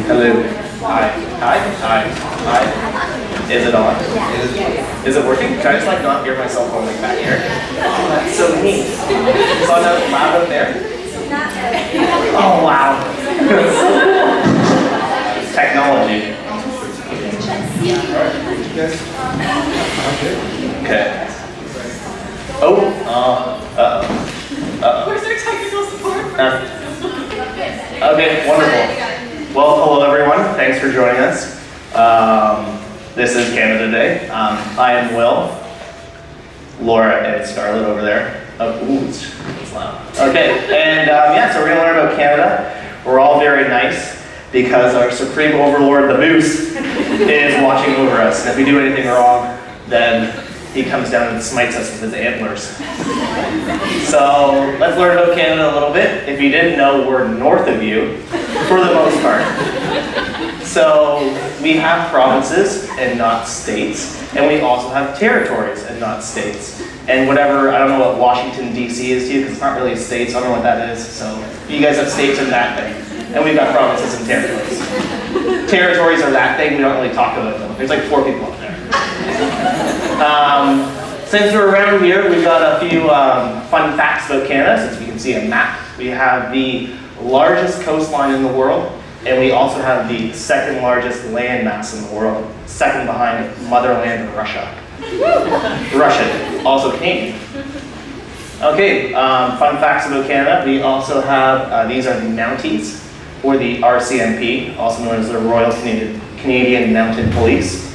Hello. Hi. Hi. Hi. Hi. Is it on? Is it working? Can I just like not hear myself going like back here? Oh, that's so neat. Is on out loud up there? Oh wow. Technology. Okay. Where's our technical support? Okay, wonderful. Well, hello everyone. Thanks for joining us. This is Canada Day. I am Will, Laura, and Scarlett over there. Oh, ooh, it's loud. Okay, and yeah, so we're gonna learn about Canada. We're all very nice because our supreme overlord, the Moose, is watching over us. And if we do anything wrong, then he comes down and smites us with his antlers. So let's learn about Canada a little bit. If you didn't know, we're north of you, for the most part. So we have provinces and not states, and we also have territories and not states. And whatever, I don't know what Washington, D.C. is to you, because it's not really a state, so I don't know what that is. So you guys have states and that thing, and we've got provinces and territories. Territories are that thing, we don't really talk about them. There's like 4 people up there. Since we're around here, we've got a few fun facts about Canada, since we can see a map. We have the largest coastline in the world, and we also have the second largest landmass in the world, second behind motherland Russia. Russia, also Canadian. Okay, fun facts about Canada. We also have, these are the Mounties, or the RCMP, also known as the Royal Canadian Mounted Police.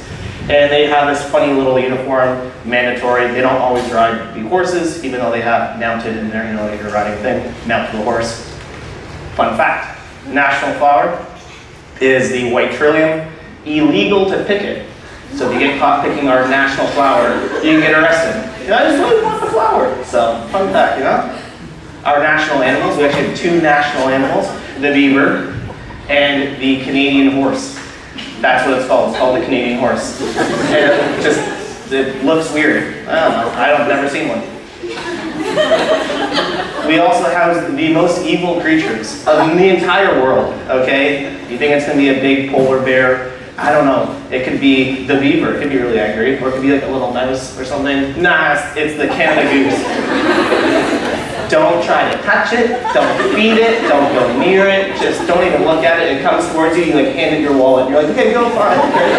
And they have this funny little uniform, mandatory. They don't always ride the horses, even though they have mounted in there, you know, like you're riding a thing, mount the horse. Fun fact, national flower is the white trillium. Illegal to pick it. So if you get caught picking our national flower, you can get arrested. You know, I just really want the flower. So, fun fact, you know? Our national animals, we actually have 2 national animals, the beaver and the Canadian horse. That's what it's called. It's called the Canadian horse. And it looks weird. I don't know. I've never seen one. We also have the most evil creatures of the entire world, okay? You think it's going to be a big polar bear? I don't know. It could be the beaver. It could be really angry. Or it could be like a little mouse or something. Nah, it's the Canada goose. Don't try to touch it, don't feed it, don't go near it, just don't even look at it. It comes towards you, you like hand it your wallet, and you're like, okay, go, fine, okay.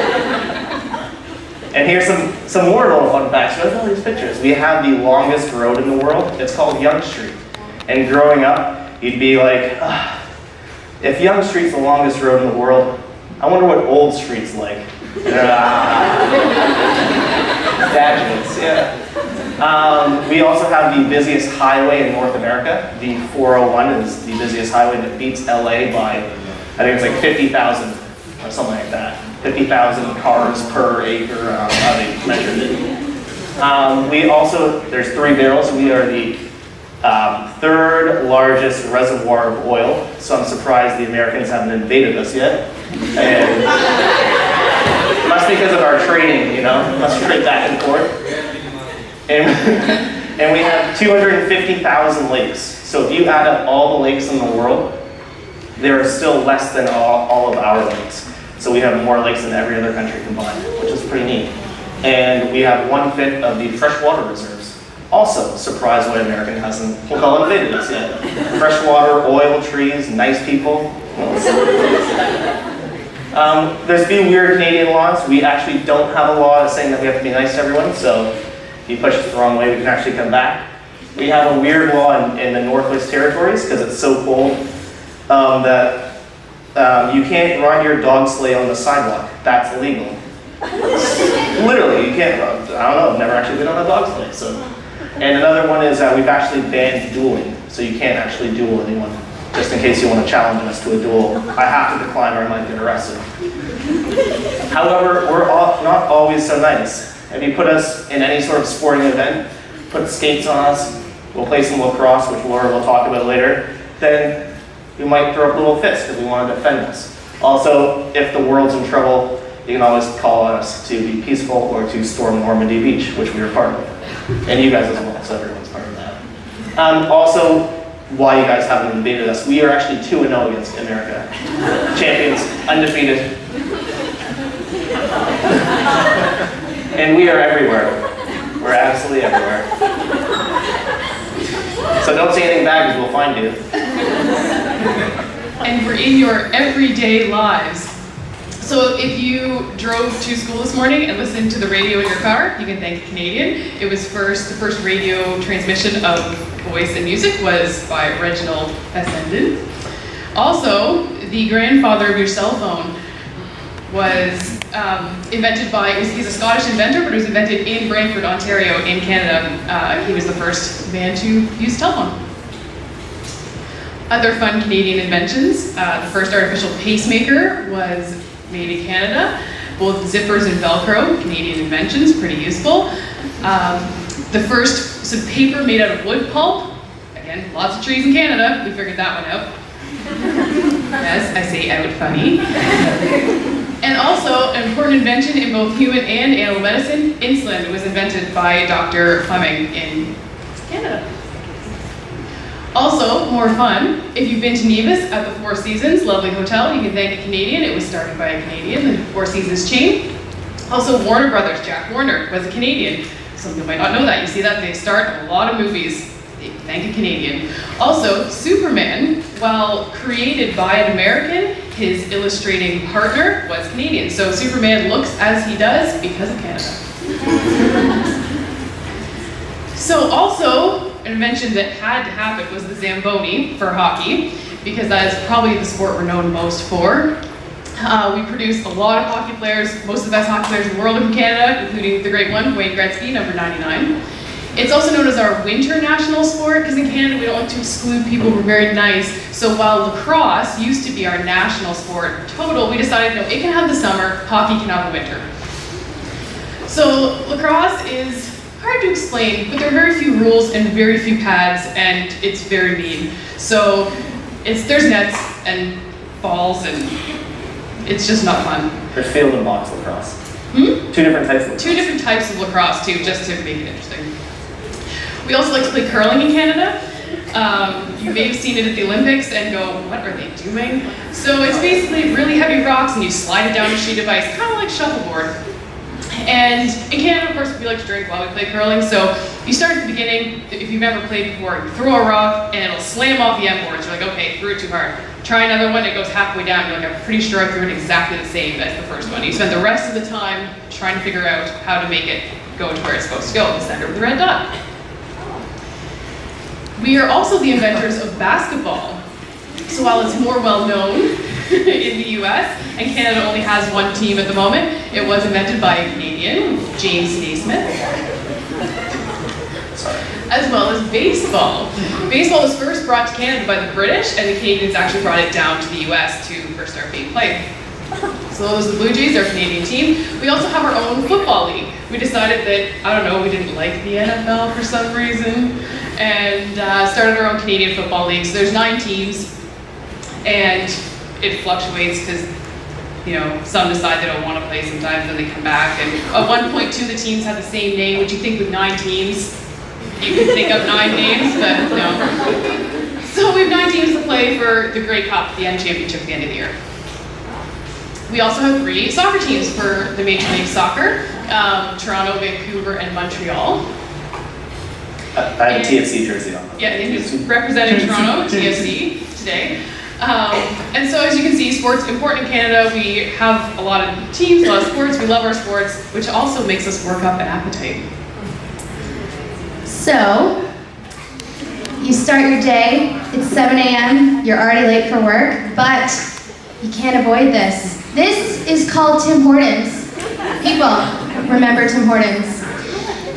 And here's some more little fun facts. Look at all these pictures. We have the longest road in the world. It's called Yonge Street. And growing up, you'd be like, if Yonge Street's the longest road in the world, I wonder what Old Street's like. Dad jokes, yeah. We also have the busiest highway in North America. The 401 is the busiest highway that beats LA by, I think it's like 50,000 or something like that. 50,000 cars per acre, how they measured it. We also, there's 3 barrels. We are the 3rd largest reservoir of oil. So I'm surprised the Americans haven't invaded us yet. And must be because of our trading, you know, must trade back and forth. And we have 250,000 lakes. So if you add up all the lakes in the world, there are still less than all of our lakes. So we have more lakes than every other country combined, which is pretty neat. And we have 1/5 of the freshwater reserves. Also, surprise why American hasn't invaded us yet. Freshwater, oil, trees, nice people. There's a few weird Canadian laws. We actually don't have a law saying that we have to be nice to everyone, so if you push us the wrong way, we can actually come back. We have a weird law in the Northwest Territories, because it's so cold, that you can't run your dog sleigh on the sidewalk. That's illegal. Literally, you can't run. I don't know, I've never actually been on a dog sleigh. So. And another one is we've actually banned dueling, so you can't actually duel anyone. Just in case you want to challenge us to a duel. I have to decline or I might get arrested. However, we're not always so nice. If you put us in any sort of sporting event, put skates on us, we'll play some lacrosse, which Laura will talk about later, then you might throw up a little fist if we want to defend us. Also, if the world's in trouble, you can always call on us to be peaceful or to storm Normandy Beach, which we are part of. And you guys as well, so everyone's part of that. Also, why you guys haven't invaded us, we are actually 2-0 against America. Champions. Undefeated. And we are everywhere. We're absolutely everywhere. So don't say anything bad because we'll find you. And we're in your everyday lives. So if you drove to school this morning and listened to the radio in your car, you can thank a Canadian. It was the first radio transmission of voice and music was by Reginald Fessenden. Also, the grandfather of your cell phone was invented by, he's a Scottish inventor, but it was invented in Brantford, Ontario, in Canada. He was the first man to use a telephone. Other fun Canadian inventions, the first artificial pacemaker was made in Canada. Both zippers and Velcro, Canadian inventions, pretty useful. The first some paper made out of wood pulp. Again, lots of trees in Canada, we figured that one out. Yes, I say out funny. And also, an important invention in both human and animal medicine, insulin was invented by Dr. Fleming in Canada. Also, more fun, if you've been to Nevis at the Four Seasons, lovely hotel, you can thank a Canadian. It was started by a Canadian, the Four Seasons chain. Also, Warner Brothers, Jack Warner, was a Canadian. Some people might not know that. You see that they start a lot of movies. They thank a Canadian. Also, Superman, while created by an American, his illustrating partner was Canadian. So Superman looks as he does because of Canada. So also, an invention that had to happen was the Zamboni for hockey, because that is probably the sport we're known most for. We produce a lot of hockey players, most of the best hockey players in the world in Canada, including the great one, Wayne Gretzky, number 99. It's also known as our winter national sport, because in Canada we don't like to exclude people, we're very nice. So while lacrosse used to be our national sport total, we decided, no, it can have the summer, hockey can have the winter. So lacrosse is hard to explain, but there are very few rules and very few pads, and it's very mean. So there's nets and balls, and it's just not fun. There's field and box lacrosse. Two different types of lacrosse. Two different types of lacrosse, too, just to make it interesting. We also like to play curling in Canada. You may have seen it at the Olympics and go, what are they doing? So it's basically really heavy rocks, and you slide it down a sheet of ice, kind of like shuffleboard. And in Canada, of course, we like to drink while we play curling, so you start at the beginning. If you've never played before, you throw a rock and it'll slam off the end boards. You're like, okay, threw it too hard. Try another one, it goes halfway down. You're like, I'm pretty sure I threw it exactly the same as the first one. You spend the rest of the time trying to figure out how to make it go to where it's supposed to go, the center of the red dot. We are also the inventors of basketball. So while it's more well known in the US, and Canada only has one team at the moment, it was invented by a Canadian, James Naismith. As well as baseball. Baseball was first brought to Canada by the British, and the Canadians actually brought it down to the US to first start being played. So those are the Blue Jays, our Canadian team. We also have our own football league. We decided that, I don't know, we didn't like the NFL for some reason, and started our own Canadian football league. So there's 9 teams, and it fluctuates because, you know, some decide they don't want to play sometimes, then they come back. And at one point, 2 of the teams had the same name, which you think with 9 teams, you can think of 9 names, but no. So we have 9 teams to play for the Grey Cup, the end championship at the end of the year. We also have 3 soccer teams for the Major League Soccer, Toronto, Vancouver, and Montreal. I have a TFC jersey on. Yeah, he's representing Toronto, TFC, today. And so as you can see, sports important in Canada. We have a lot of teams, a lot of sports. We love our sports, which also makes us work up an appetite. So, you start your day, it's 7 a.m., you're already late for work, but you can't avoid this. This is called Tim Hortons. People, remember Tim Hortons.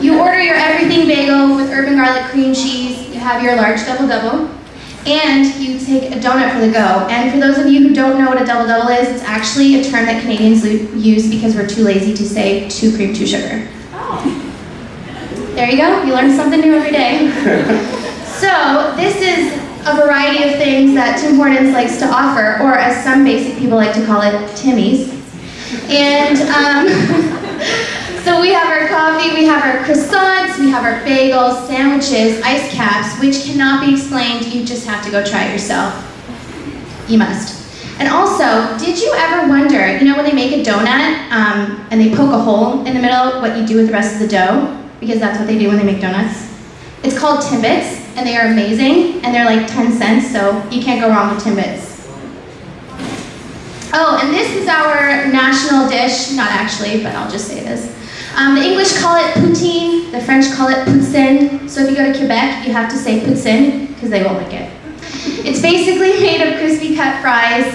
You order your everything bagel with urban garlic cream cheese, you have your large double-double, and you take a donut for the go. And for those of you who don't know what a double-double is, it's actually a term that Canadians use because we're too lazy to say 2 cream, 2 sugar. There you go, you learn something new every day. So this is a variety of things that Tim Hortons likes to offer, or as some basic people like to call it, Timmy's. And so we have our coffee, we have our croissants, we have our bagels, sandwiches, ice caps, which cannot be explained, you just have to go try it yourself. You must. And also, did you ever wonder, you know when they make a donut and they poke a hole in the middle, what you do with the rest of the dough? Because that's what they do when they make donuts. It's called Timbits, and they are amazing, and they're like 10 cents, so you can't go wrong with Timbits. Oh, and this is our national dish, not actually, but I'll just say this. The English call it poutine, the French call it poutine, so if you go to Quebec, you have to say poutine, because they won't like it. It's basically made of crispy cut fries,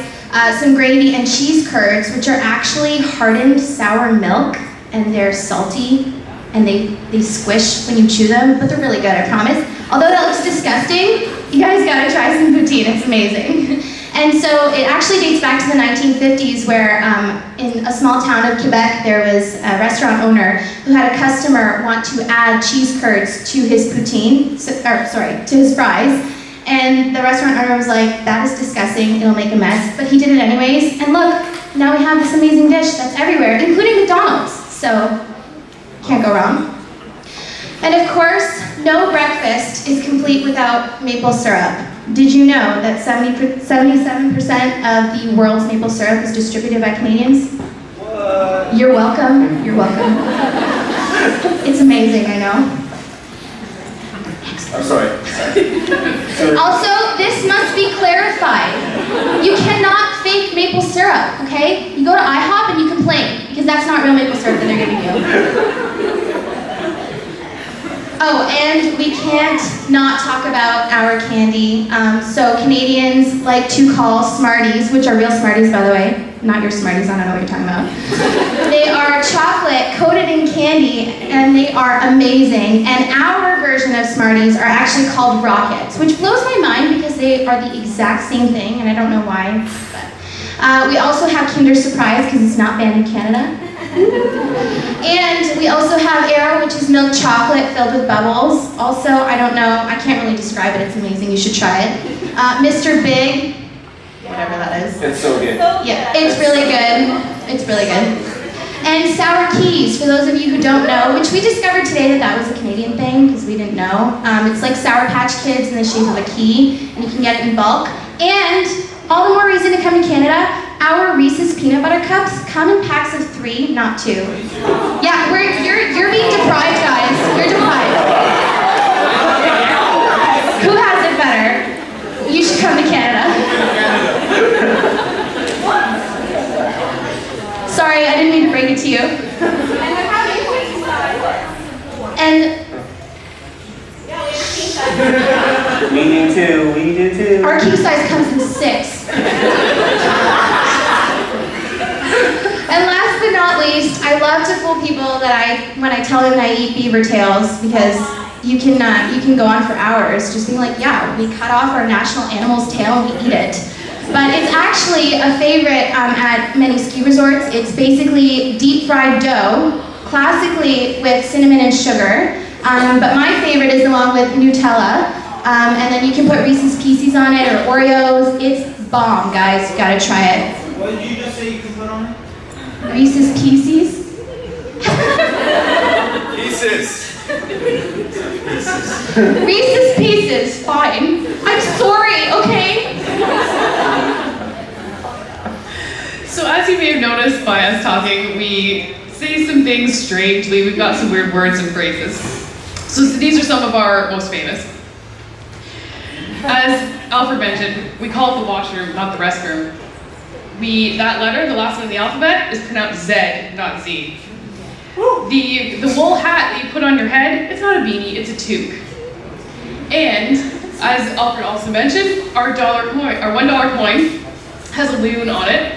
some gravy, and cheese curds, which are actually hardened sour milk, and they're salty, and they squish when you chew them, but they're really good, I promise. Although that looks disgusting, you guys gotta try some poutine, it's amazing. And so it actually dates back to the 1950s where in a small town of Quebec, there was a restaurant owner who had a customer want to add cheese curds to his poutine, to his fries. And the restaurant owner was like, that is disgusting, it'll make a mess. But he did it anyways, and look, now we have this amazing dish that's everywhere, including McDonald's. So, can't go wrong. And of course, no breakfast is complete without maple syrup. Did you know that 77% of the world's maple syrup is distributed by Canadians? What? You're welcome, you're welcome. It's amazing, I know. I'm sorry. Also, this must be clarified. You cannot fake maple syrup, okay? You go to IHOP and you complain, because that's not real maple syrup that they're giving you. Oh, and we can't not talk about our candy. So Canadians like to call Smarties, which are real Smarties, by the way. Not your Smarties, I don't know what you're talking about. They are chocolate coated in candy, and they are amazing. And our version of Smarties are actually called Rockets, which blows my mind because they are the exact same thing, and I don't know why. But, we also have Kinder Surprise because it's not banned in Canada. And we also have Aero, which is milk chocolate filled with bubbles. Also, I don't know, I can't really describe it, it's amazing, you should try it. Mr. Big, whatever that is. It's so good. Yeah, it's really good. It's really good. And Sour Keys, for those of you who don't know, which we discovered today that was a Canadian thing, because we didn't know. It's like Sour Patch Kids in the shape of a key, and you can get it in bulk. And all the more reason to come to Canada, our Reese's Peanut Butter Cups come in packs of 3, not 2. Yeah, you're being deprived, guys. You're deprived. Who has it better? You should come to Canada. Sorry, I didn't mean to break it to you. And We do too. our king size comes in 6. And last but not least, I love to fool people when I tell them I eat beaver tails, because you can go on for hours just being like, yeah, we cut off our national animal's tail and we eat it. But it's actually a favorite at many ski resorts. It's basically deep fried dough, classically with cinnamon and sugar. But my favorite is the one with Nutella. And then you can put Reese's Pieces on it or Oreos. It's bomb, guys. You gotta try it. What did you just say you can put on it? Reese's Pieces? Pieces. Reese's Pieces, fine. I'm sorry, okay? So as you may have noticed by us talking, we say some things strangely. We've got some weird words and phrases. So these are some of our most famous. As Alfred mentioned, we call it the washroom, not the restroom. That letter, the last one in the alphabet, is pronounced Z, not Z. The wool hat that you put on your head, it's not a beanie, it's a toque. And, as Alfred also mentioned, our $1 coin has a loon on it.